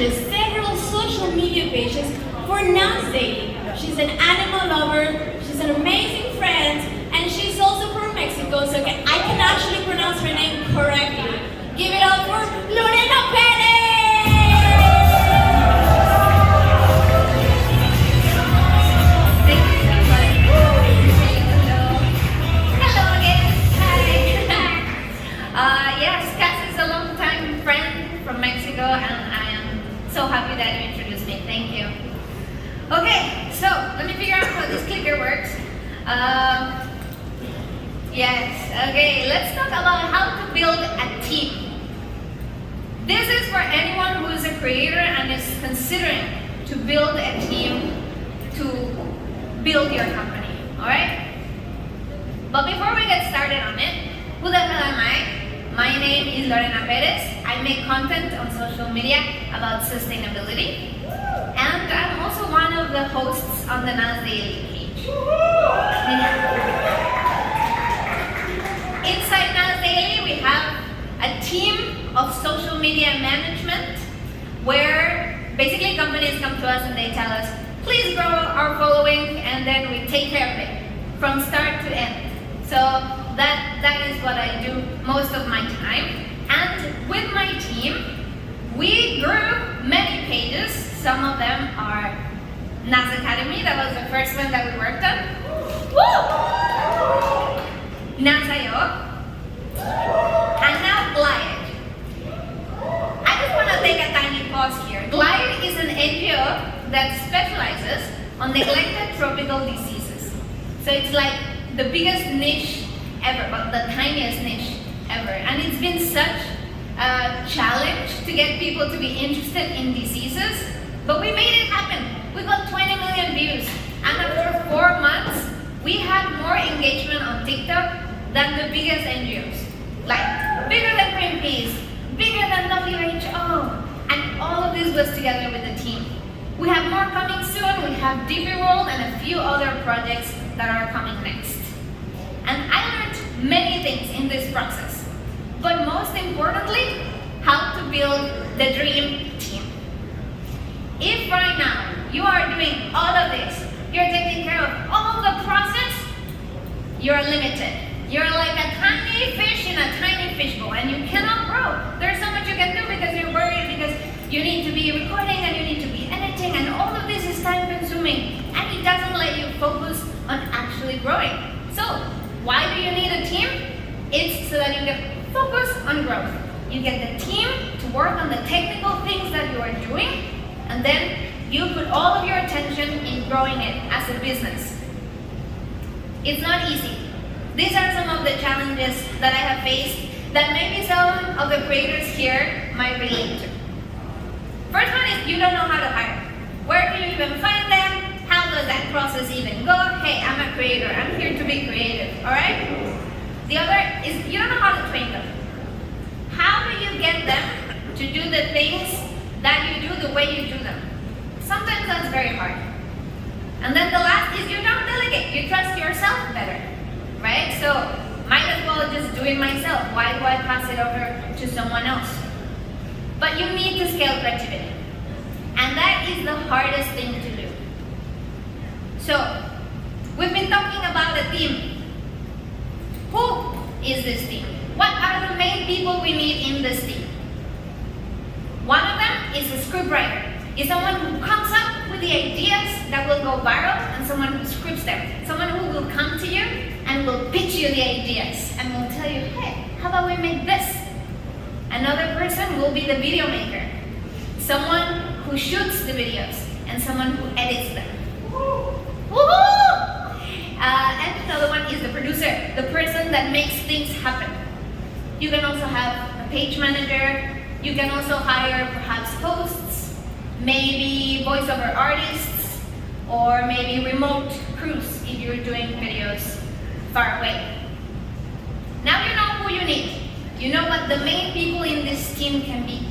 manages several social media pages for Nas Daily. She's an animal lover, she's an amazing friend, and she's also from Mexico, so I can actually pronounce her name correctly. Give it up for Lorena Perez! Thank you so much. Hello again. Hi. Yes, Cass is a long-time friend from Mexico, and I am so happy that you introduced me. Thank you. Okay, so let me figure out how this clicker works. Yes, okay, let's talk about how to build a team. This is for anyone who is a creator and is considering to build a team to build your company, alright? But before we get started on it, who the hell am I? My name is Lorena Perez. I make content on social media about sustainability. And I'm also one of the hosts on the Nas Daily page. Inside Nas Daily, we have a team of social media management where basically companies come to us and they tell us, please grow our following, and then we take care of it from start to end. So that is what I do most of my time. And with my team, we grew many pages. Some of them are Nas Academy, that was the first one that we worked on. Woo! Nas.io, and now Glide. I just want to take a tiny pause here. Glide is an NGO that specializes on neglected tropical diseases. So it's like the biggest niche ever, but the tiniest niche ever. And it's been such a challenge to get people to be interested in diseases, but we made it happen. We got 20 million views, and after 4 months, we had more engagement on TikTok than the biggest NGOs. Like, bigger than Greenpeace, bigger than WHO, and all of this was together with the team. We have more coming soon. We have DP World and a few other projects that are coming next. And I learned many things in this process, but most importantly, how to build the dream team. If right now you are doing all of this, you're taking care of all the process, you're limited. You're like a tiny fish in a tiny fishbowl, and you cannot grow. There's so much you can do because you're worried, because you need to be recording and you need to be editing, and all of this is time consuming, and it doesn't let you focus on actually growing. So why do you need a team? It's so that you can focus on growth. You get the team to work on the technical things that you are doing, and then you put all of your attention in growing it as a business. It's not easy. These are some of the challenges that I have faced that maybe some of the creators here might relate to. First one is you don't know how to hire. Where do you even find them? How does that process even go? Hey, I'm a creator. I'm here to be creative, all right? The other is you don't know how to train them. How do you get them to do the things that you do the way you do them? Sometimes that's very hard. And then the last is you don't delegate. You trust yourself better, right? So might as well just do it myself. Why do I pass it over to someone else? But you need to scale creativity. And that is the hardest thing to do. So we've been talking about a team. Who is this team? What are the main people we need in this team? One of them is a scriptwriter. Is someone who comes up with the ideas that will go viral, and someone who scripts them. Someone who will come to you and will pitch you the ideas and will tell you, hey, how about we make this? Another person will be the video maker. Someone who shoots the videos and someone who edits them. Woohoo! And another one is the producer, the person that makes things happen. You can also have a page manager. You can also hire perhaps hosts, maybe voiceover artists, or maybe remote crews if you're doing videos far away. Now you know who you need. You know what the main people in this team can be.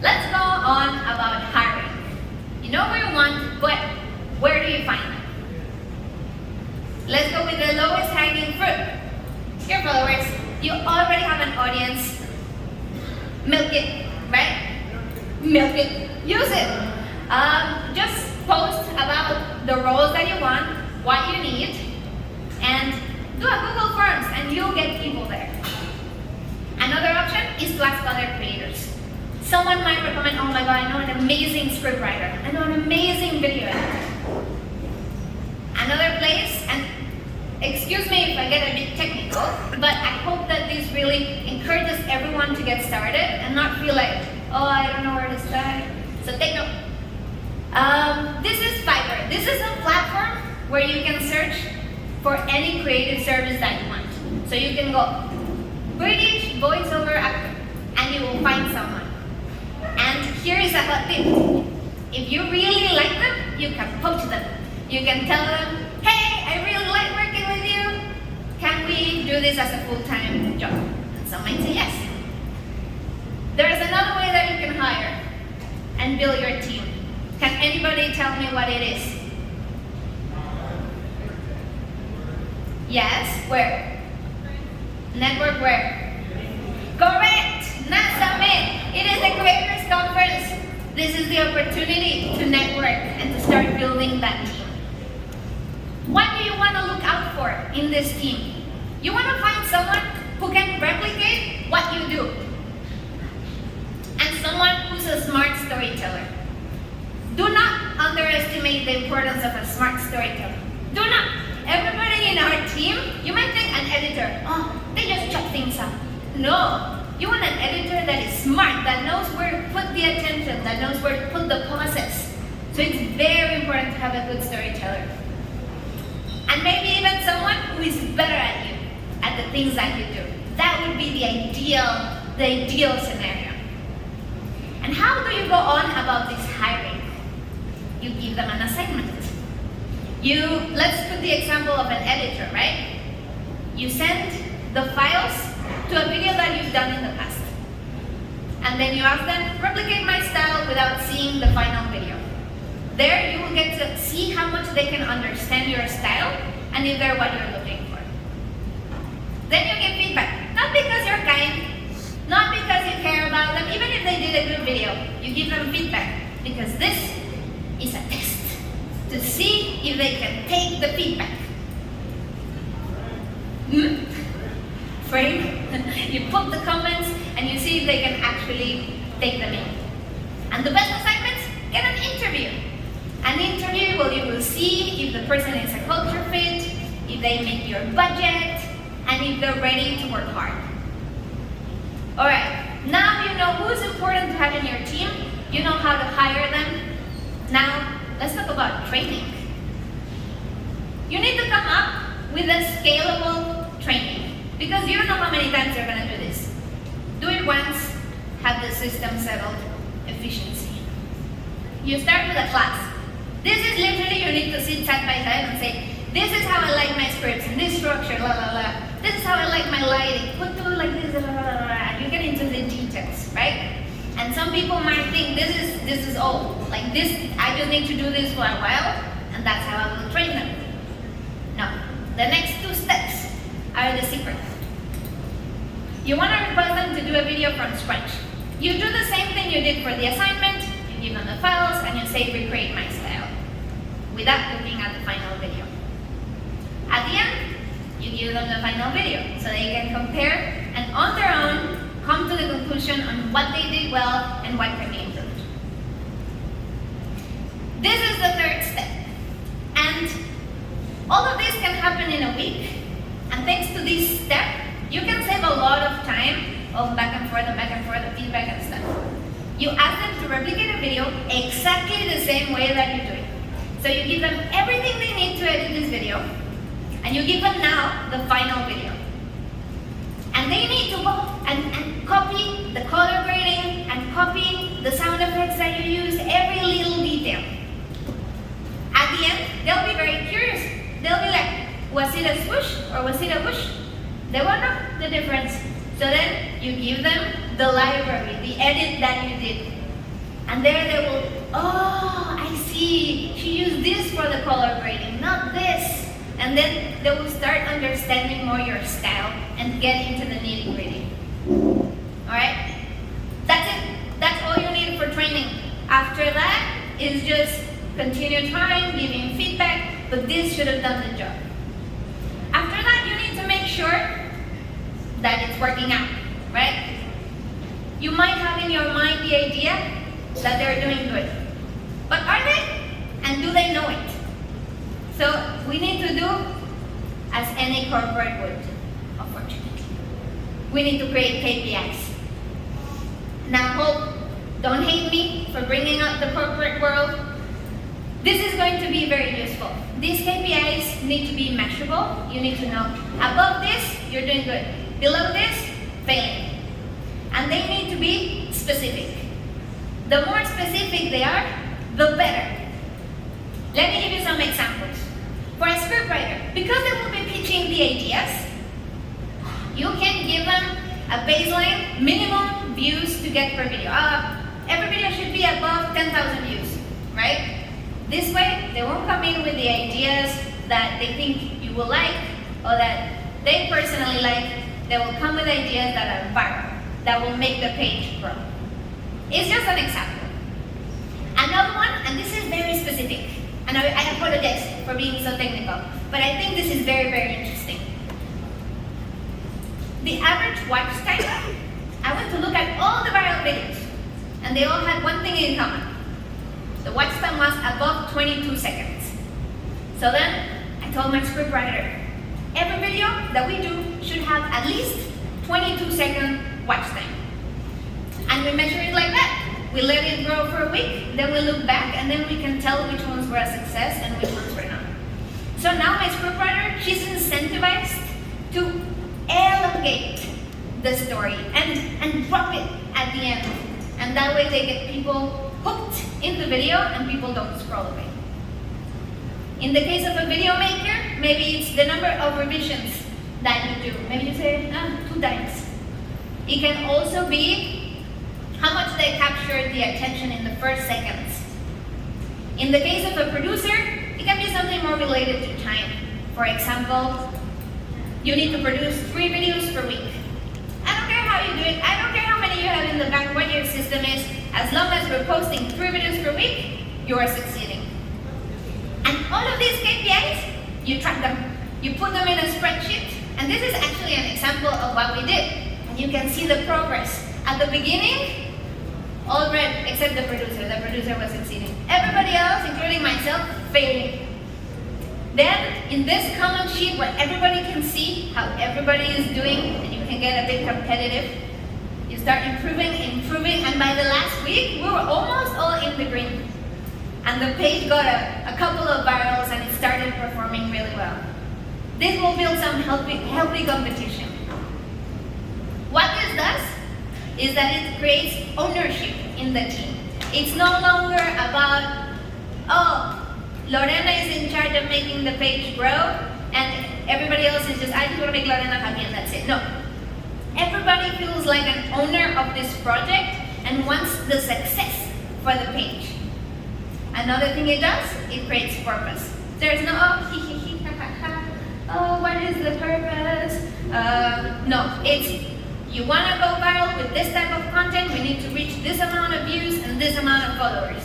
Let's go on about hiring. You know where you want, but where do you find them? Let's go with the lowest hanging fruit. Your followers. You already have an audience. Milk it, right? milk it, use it. Just post about the roles that you want, what you need, and do a Google Forms and you'll get people there. Another option is to ask other creators. Someone might recommend, oh my god, I know an amazing scriptwriter, I know an amazing video editor. Another place, and excuse me if I get a bit technical, but I hope that this really encourages everyone to get started and not feel like, oh, I don't know where to start. So take note. This is Fiverr. This is a platform where you can search for any creative service that you want. So you can go British voiceover actor and you will find someone. And here is a hot tip. If you really like them, you can poach them. You can tell them, hey, I really like working with you. Can we do this as a full-time job? And some might say yes. There is another way that you can hire and build your team. Can anybody tell me what it is? Yes, where? Network where? Correct! NASA Summit! It is the Creators Conference. This is the opportunity to network and to start building that team. What do you want to look out for in this team? You want to find someone who can replicate what you do. And someone who's a smart storyteller. Do not underestimate the importance of a smart storyteller. Do not. Everybody in our team, you might think an editor, oh, they just chop things up. No. You want an editor that is smart, that knows where to put the attention, that knows where to put the pauses. So it's very important to have a good storyteller. And maybe even someone who is better at you, at the things that you do. That would be the ideal scenario. And how do you go on about this hiring? You give them an assignment. Let's put the example of an editor, right? You send the files to a video that you've done in the past. And then you ask them, replicate my style without seeing the final video. There you will get to see how much they can understand your style and if they're what you're looking for. Then you give feedback. Not because you're kind, not because you care about them, even if they did a good video. You give them feedback because this is a test to see if they can take the feedback. Frame? You put the comments and you see if they can actually take them in. And the best assignments, get an interview. An interview where you will see if the person is a culture fit, if they make your budget, and if they're ready to work hard. Alright, now you know who's important to have in your team, you know how to hire them. Now, let's talk about training. You need to come up with a scalable training because you don't know how many times you're going to do this. Do it once, have the system settled, efficiency. You start with a class. This is literally you need to sit side by side and say, this is how I like my scripts, in this structure, la la la. This is how I like my lighting, put through like this, la la la la. You get into the details, right? And some people might think this is old. Like this, I just need to do this for a while, and that's how I will train them. No, the next 2 steps are the secret. You want to request them to do a video from scratch. You do the same thing you did for the assignment, you give them the files, and you say recreate my style, without looking at the final video. At the end, you give them the final video, so they can compare, and on their own, come to the conclusion on what they did well and what can be improved. This is the 3rd step. And all of this can happen in a week. And thanks to this step, you can save a lot of time of back and forth, and feedback and stuff. You ask them to replicate a video exactly the same way that you do it. So you give them everything they need to edit this video, and you give them now the final video. And they need to go and copy the color grading and copy the sound effects that you use, every little detail. At the end, they'll be very curious. They'll be like, was it a swoosh or was it a whoosh? They won't know the difference. So then you give them the library, the edit that you did. And there they will, oh, I see. She used this for the color grading, not this. And then they will start understanding more your style and get into the nitty-gritty. Alright? That's it. That's all you need for training. After that is just continue trying, giving feedback, but this should have done the job. After that, you need to make sure that it's working out, right? You might have in your mind the idea that they're doing good, but are they? And do they know it? So we need to do as any corporate would, unfortunately. We need to create KPIs. Now, hope, don't hate me for bringing up the corporate world. This is going to be very useful. These KPIs need to be measurable. You need to know, above this, you're doing good. Below this, failing. And they need to be specific. The more specific they are, the better. Let me give you some examples. For a scriptwriter, because they will be pitching the ideas, you can give them a baseline minimum views to get per video. Every video should be above 10,000 views, right? This way, they won't come in with the ideas that they think you will like or that they personally like. They will come with ideas that are viral, that will make the page grow. It's just an example. Another one, and this is very specific, and I apologize for being so technical, but I think this is very, very interesting. The average watch time, I went to look at all the viral videos, and they all had one thing in common. The watch time was above 22 seconds. So then, I told my scriptwriter, every video that we do should have at least 22-second watch time. And we measure it like that. We let it grow for a week, then we look back, and then we can tell which ones were a success and which ones were not. So now my scriptwriter, she's incentivized to elongate the story and drop it at the end. And that way they get people hooked in the video and people don't scroll away. In the case of a video maker, maybe it's the number of revisions that you do. Maybe you say, 2 times. It can also be how much they captured the attention in the first seconds. In the case of a producer, it can be something more related to time. For example, you need to produce 3 videos per week. I don't care how you do it. I don't care how many you have in the bank, what your system is. As long as we're posting 3 videos per week, you are succeeding. And all of these KPIs, you track them. You put them in a spreadsheet. And this is actually an example of what we did. And you can see the progress. At the beginning, all red, except the producer. The producer was succeeding. Everybody else, including myself, failing. Then, in this common sheet where everybody can see how everybody is doing, and you can get a bit competitive, you start improving, and by the last week, we were almost all in the green. And the page got a couple of virals, and it started performing really well. This will build some healthy competition. What this does is that it creates ownership in the team. It's no longer about, Lorena is in charge of making the page grow, and everybody else is just, I just want to make Lorena happy, and that's it. No. Everybody feels like an owner of this project and wants the success for the page. Another thing it does, it creates purpose. There's no, what is the purpose? No, it's, you want to go viral with this type of content, we need to reach this amount of views and this amount of followers.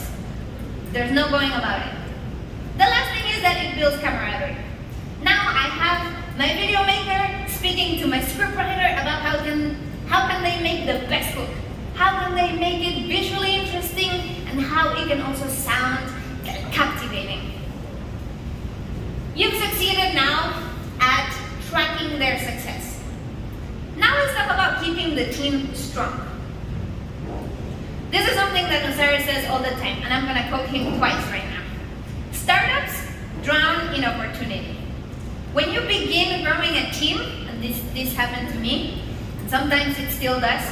There's no going about it. The last thing is that it builds camaraderie. Now I have my video maker speaking to my scriptwriter about how can they make the best hook, how can they make it visually interesting, and how it can also sound captivating. You've succeeded now at tracking their success. Now let's talk about keeping the team strong. This is something that Nusara says all the time, and I'm going to quote him twice right now. Startups drown in opportunity. When you begin growing a team, and this happened to me, and sometimes it still does,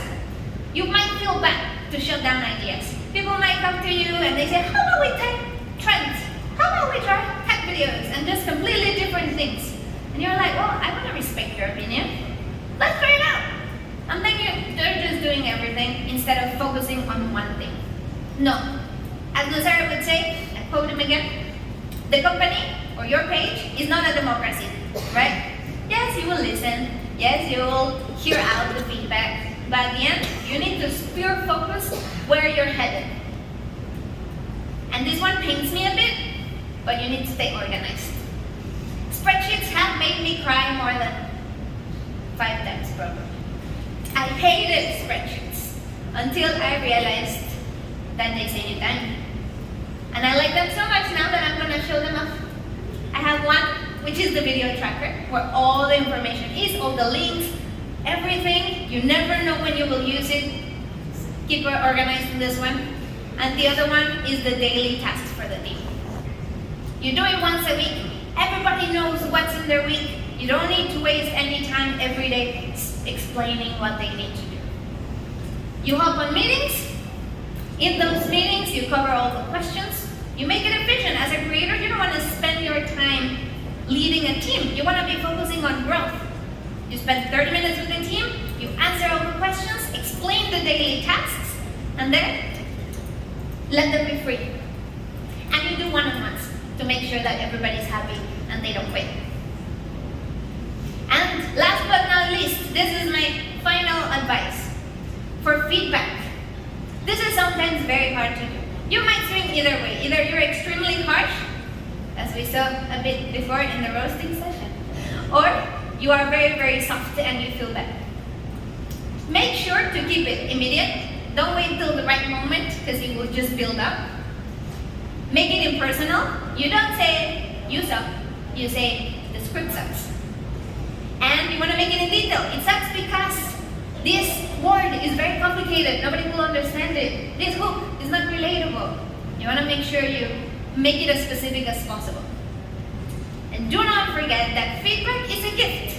you might feel bad to shut down ideas. People might come to you and they say, how about we tech trends? How about we try tech videos and just completely different things? And you're like, well, I want to respect your opinion. Let's try it out. And then they're just doing everything instead of focusing on one thing. No. As Nusara would say, I quote him again, the company or your page is not a democracy, right? Yes, you will listen. Yes, you will hear out the feedback. But at the end, you need to pure focus where you're headed. but you need to stay organized. Spreadsheets have made me cry more than 5 times probably. I hated spreadsheets until I realized that they save you time. And I like them so much now that I'm going to show them off. I have one, which is the video tracker, where all the information is, all the links, everything. You never know when you will use it. Keep it organized in this one. And the other one is the daily tasks for the team. You do it once a week. Everybody knows what's in their week. You don't need to waste any time every day explaining what they need to do. You hop on meetings. In those meetings, you cover all the questions. You make it efficient. As a creator, you don't want to spend your time leading a team. You want to be focusing on growth. You spend 30 minutes with the team, you answer all the questions, explain the daily tasks, and then let them be free. And you do one-on-ones to make sure that everybody's happy and they don't quit. And last but not least, this is my final advice. For feedback, this is sometimes very hard to do. You might swing either way. Either you're extremely harsh, as we saw a bit before in the roasting session, or you are very, very soft and you feel bad. Make sure to keep it immediate. Don't wait till the right moment because it will just build up. Make it impersonal. You don't say, you suck. You say, the script sucks. And you want to make it in detail. It sucks because this word is very complicated. Nobody will understand it. This hook is not relatable. You want to make sure you make it as specific as possible. And do not forget that feedback is a gift.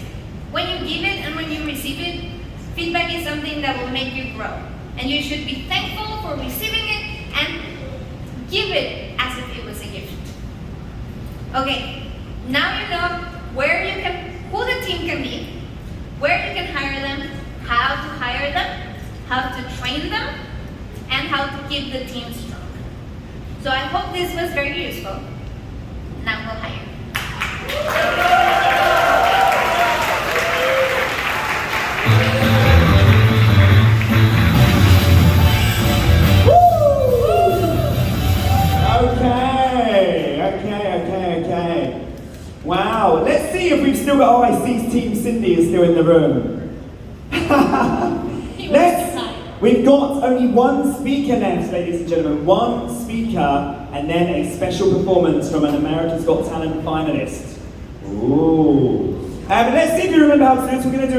When you give it and when you receive it, feedback is something that will make you grow. And you should be thankful for receiving it and give it as if it was a gift. Okay, now you know who the team can be, where you can hire them, how to hire them, how to train them, and how to keep the team strong. So I hope this was very useful. Now we'll hire. Okay. Wow, let's see if we've still got, oh, I see Team Cindy is still in the room. We've got only one speaker left, ladies and gentlemen. One speaker, and then a special performance from an America's Got Talent finalist. Ooh. But let's see if you remember how to do this. We're going to do